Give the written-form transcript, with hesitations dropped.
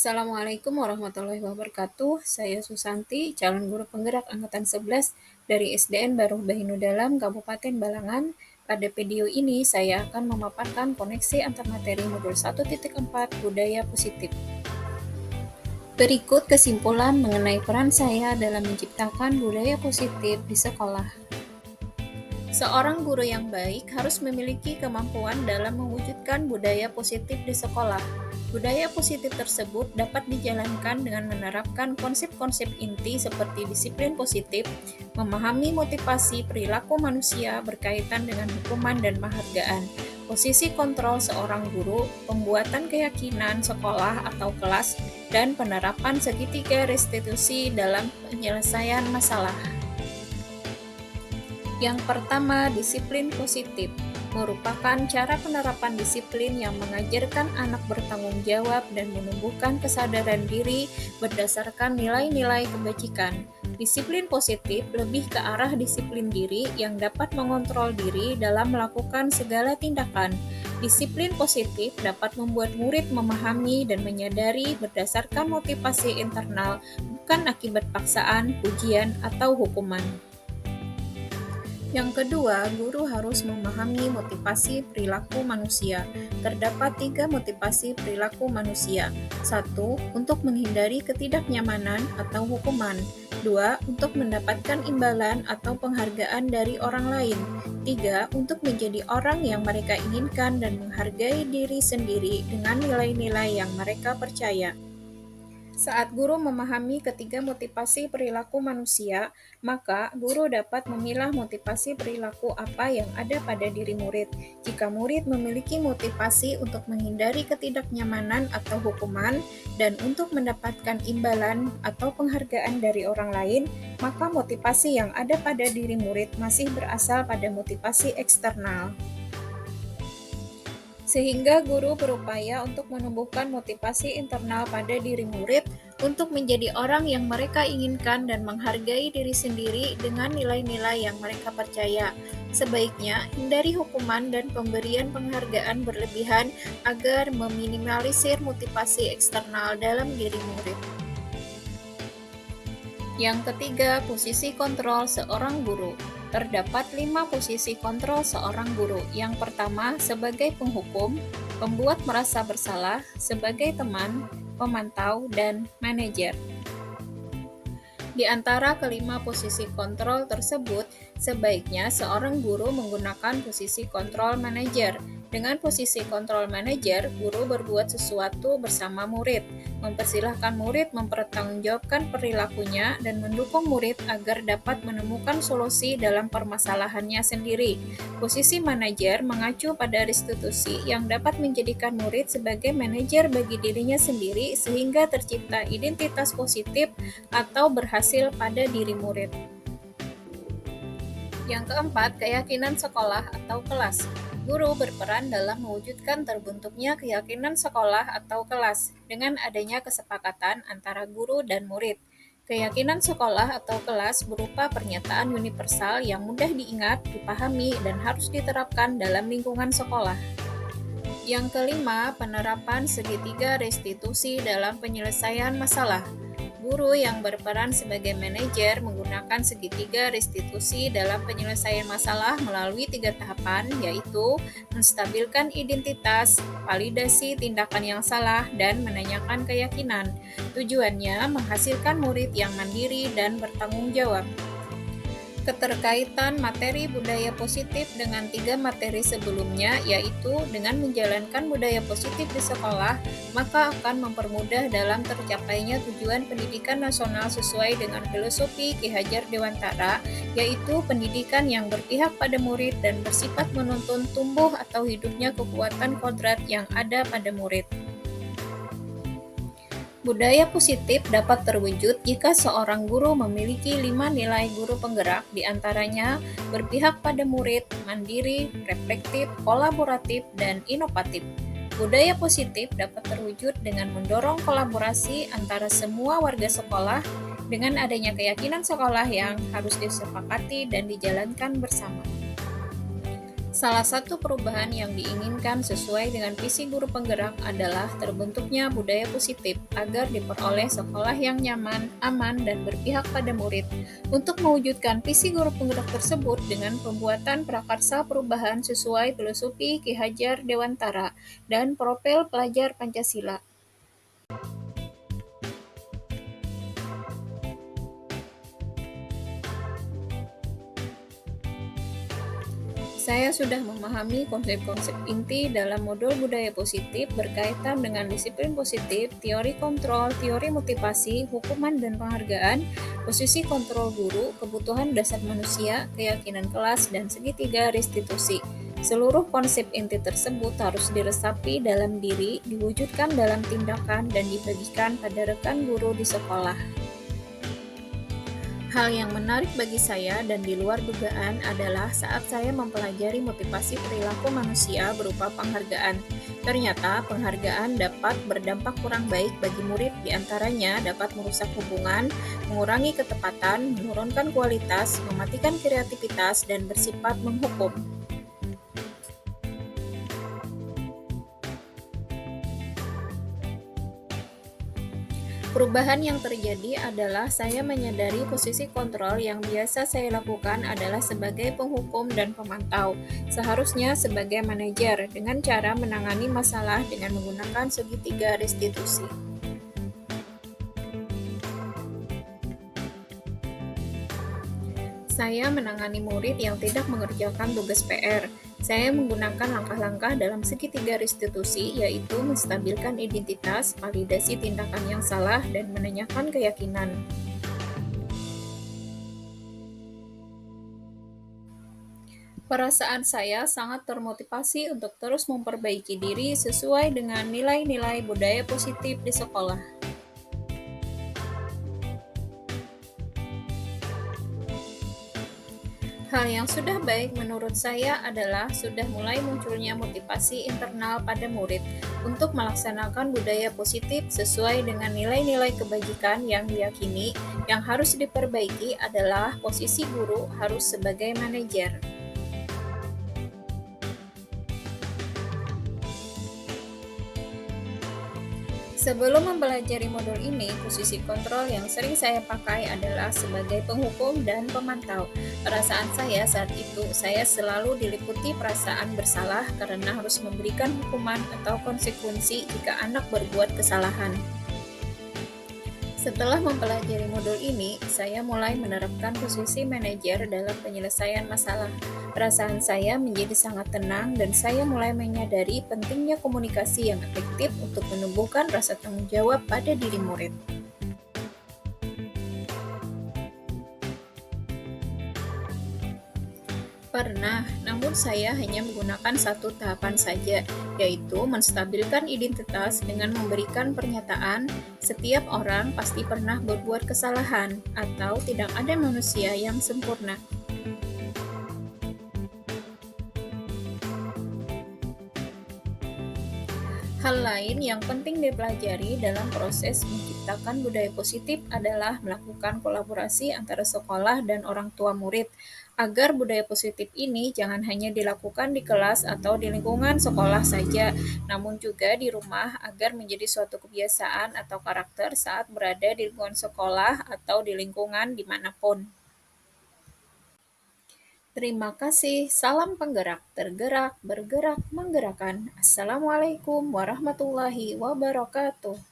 Assalamualaikum warahmatullahi wabarakatuh. Saya Susanti, calon guru penggerak angkatan 11 dari SDN Baruh Bahinu Dalam, Kabupaten Balangan. Pada video ini saya akan memaparkan koneksi antar materi modul 1.4 budaya positif. Berikut kesimpulan mengenai peran saya dalam menciptakan budaya positif di sekolah. Seorang guru yang baik harus memiliki kemampuan dalam mewujudkan budaya positif di sekolah. Budaya positif tersebut dapat dijalankan dengan menerapkan konsep-konsep inti seperti disiplin positif, memahami motivasi perilaku manusia berkaitan dengan hukuman dan penghargaan, posisi kontrol seorang guru, pembuatan keyakinan sekolah atau kelas, dan penerapan segitiga restitusi dalam penyelesaian masalah. Yang pertama, disiplin positif merupakan cara penerapan disiplin yang mengajarkan anak bertanggung jawab dan menumbuhkan kesadaran diri berdasarkan nilai-nilai kebajikan. Disiplin positif lebih ke arah disiplin diri yang dapat mengontrol diri dalam melakukan segala tindakan. Disiplin positif dapat membuat murid memahami dan menyadari berdasarkan motivasi internal, bukan akibat paksaan, pujian, atau hukuman. Yang kedua, guru harus memahami motivasi perilaku manusia. Terdapat 3 motivasi perilaku manusia. 1. Untuk menghindari ketidaknyamanan atau hukuman. 2. Untuk mendapatkan imbalan atau penghargaan dari orang lain. 3. Untuk menjadi orang yang mereka inginkan dan menghargai diri sendiri dengan nilai-nilai yang mereka percaya. Saat guru memahami ketiga motivasi perilaku manusia, maka guru dapat memilah motivasi perilaku apa yang ada pada diri murid. Jika murid memiliki motivasi untuk menghindari ketidaknyamanan atau hukuman dan untuk mendapatkan imbalan atau penghargaan dari orang lain, maka motivasi yang ada pada diri murid masih berasal pada motivasi eksternal. Sehingga guru berupaya untuk menumbuhkan motivasi internal pada diri murid untuk menjadi orang yang mereka inginkan dan menghargai diri sendiri dengan nilai-nilai yang mereka percaya. Sebaiknya hindari hukuman dan pemberian penghargaan berlebihan agar meminimalisir motivasi eksternal dalam diri murid. Yang ketiga, posisi kontrol seorang guru. Terdapat 5 posisi kontrol seorang guru. Yang pertama, sebagai penghukum, pembuat merasa bersalah, sebagai teman, pemantau, dan manajer. Di antara kelima posisi kontrol tersebut, sebaiknya seorang guru menggunakan posisi kontrol manajer. Dengan posisi kontrol manajer, guru berbuat sesuatu bersama murid, mempersilahkan murid mempertanggungjawabkan perilakunya dan mendukung murid agar dapat menemukan solusi dalam permasalahannya sendiri. Posisi manajer mengacu pada restitusi yang dapat menjadikan murid sebagai manajer bagi dirinya sendiri sehingga tercipta identitas positif atau berhasil pada diri murid. Yang keempat, keyakinan sekolah atau kelas. Guru berperan dalam mewujudkan terbentuknya keyakinan sekolah atau kelas dengan adanya kesepakatan antara guru dan murid. Keyakinan sekolah atau kelas berupa pernyataan universal yang mudah diingat, dipahami, dan harus diterapkan dalam lingkungan sekolah. Yang kelima, penerapan segitiga restitusi dalam penyelesaian masalah. Guru yang berperan sebagai manajer menggunakan segitiga restitusi dalam penyelesaian masalah melalui 3 tahapan, yaitu menstabilkan identitas, validasi tindakan yang salah, dan menanyakan keyakinan. Tujuannya menghasilkan murid yang mandiri dan bertanggung jawab. Keterkaitan materi budaya positif dengan 3 materi sebelumnya, yaitu dengan menjalankan budaya positif di sekolah, maka akan mempermudah dalam tercapainya tujuan pendidikan nasional sesuai dengan filosofi Ki Hajar Dewantara, yaitu pendidikan yang berpihak pada murid dan bersifat menuntun tumbuh atau hidupnya kekuatan kodrat yang ada pada murid. Budaya positif dapat terwujud jika seorang guru memiliki 5 nilai guru penggerak, diantaranya berpihak pada murid, mandiri, reflektif, kolaboratif, dan inovatif. Budaya positif dapat terwujud dengan mendorong kolaborasi antara semua warga sekolah dengan adanya keyakinan sekolah yang harus disepakati dan dijalankan bersama. Salah satu perubahan yang diinginkan sesuai dengan visi guru penggerak adalah terbentuknya budaya positif agar diperoleh sekolah yang nyaman, aman, dan berpihak pada murid. Untuk mewujudkan visi guru penggerak tersebut dengan pembuatan prakarsa perubahan sesuai filosofi Ki Hajar Dewantara dan profil pelajar Pancasila. Saya sudah memahami konsep-konsep inti dalam modul budaya positif berkaitan dengan disiplin positif, teori kontrol, teori motivasi, hukuman dan penghargaan, posisi kontrol guru, kebutuhan dasar manusia, keyakinan kelas, dan segitiga restitusi. Seluruh konsep inti tersebut harus diresapi dalam diri, diwujudkan dalam tindakan, dan dibagikan pada rekan guru di sekolah. Hal yang menarik bagi saya dan di luar dugaan adalah saat saya mempelajari motivasi perilaku manusia berupa penghargaan. Ternyata penghargaan dapat berdampak kurang baik bagi murid, diantaranya dapat merusak hubungan, mengurangi ketepatan, menurunkan kualitas, mematikan kreativitas, dan bersifat menghukum. Perubahan yang terjadi adalah saya menyadari posisi kontrol yang biasa saya lakukan adalah sebagai penghukum dan pemantau, seharusnya sebagai manajer dengan cara menangani masalah dengan menggunakan segitiga restitusi. Saya menangani murid yang tidak mengerjakan tugas PR. Saya menggunakan langkah-langkah dalam segitiga restitusi, yaitu menstabilkan identitas, validasi tindakan yang salah, dan menanyakan keyakinan. Perasaan saya sangat termotivasi untuk terus memperbaiki diri sesuai dengan nilai-nilai budaya positif di sekolah. Hal yang sudah baik menurut saya adalah sudah mulai munculnya motivasi internal pada murid untuk melaksanakan budaya positif sesuai dengan nilai-nilai kebajikan yang diyakini. Yang harus diperbaiki adalah posisi guru harus sebagai manajer. Sebelum mempelajari modul ini, posisi kontrol yang sering saya pakai adalah sebagai penghukum dan pemantau. Perasaan saya saat itu, saya selalu diliputi perasaan bersalah karena harus memberikan hukuman atau konsekuensi jika anak berbuat kesalahan. Setelah mempelajari modul ini, saya mulai menerapkan posisi manajer dalam penyelesaian masalah. Perasaan saya menjadi sangat tenang dan saya mulai menyadari pentingnya komunikasi yang efektif untuk menumbuhkan rasa tanggung jawab pada diri murid. Pernah, namun saya hanya menggunakan satu tahapan saja, yaitu menstabilkan identitas dengan memberikan pernyataan, "Setiap orang pasti pernah berbuat kesalahan," atau "Tidak ada manusia yang sempurna." Hal lain yang penting dipelajari dalam proses menciptakan budaya positif adalah melakukan kolaborasi antara sekolah dan orang tua murid, agar budaya positif ini jangan hanya dilakukan di kelas atau di lingkungan sekolah saja, namun juga di rumah agar menjadi suatu kebiasaan atau karakter saat berada di lingkungan sekolah atau di lingkungan dimanapun. Terima kasih. Salam penggerak, tergerak, bergerak, menggerakkan. Assalamualaikum warahmatullahi wabarakatuh.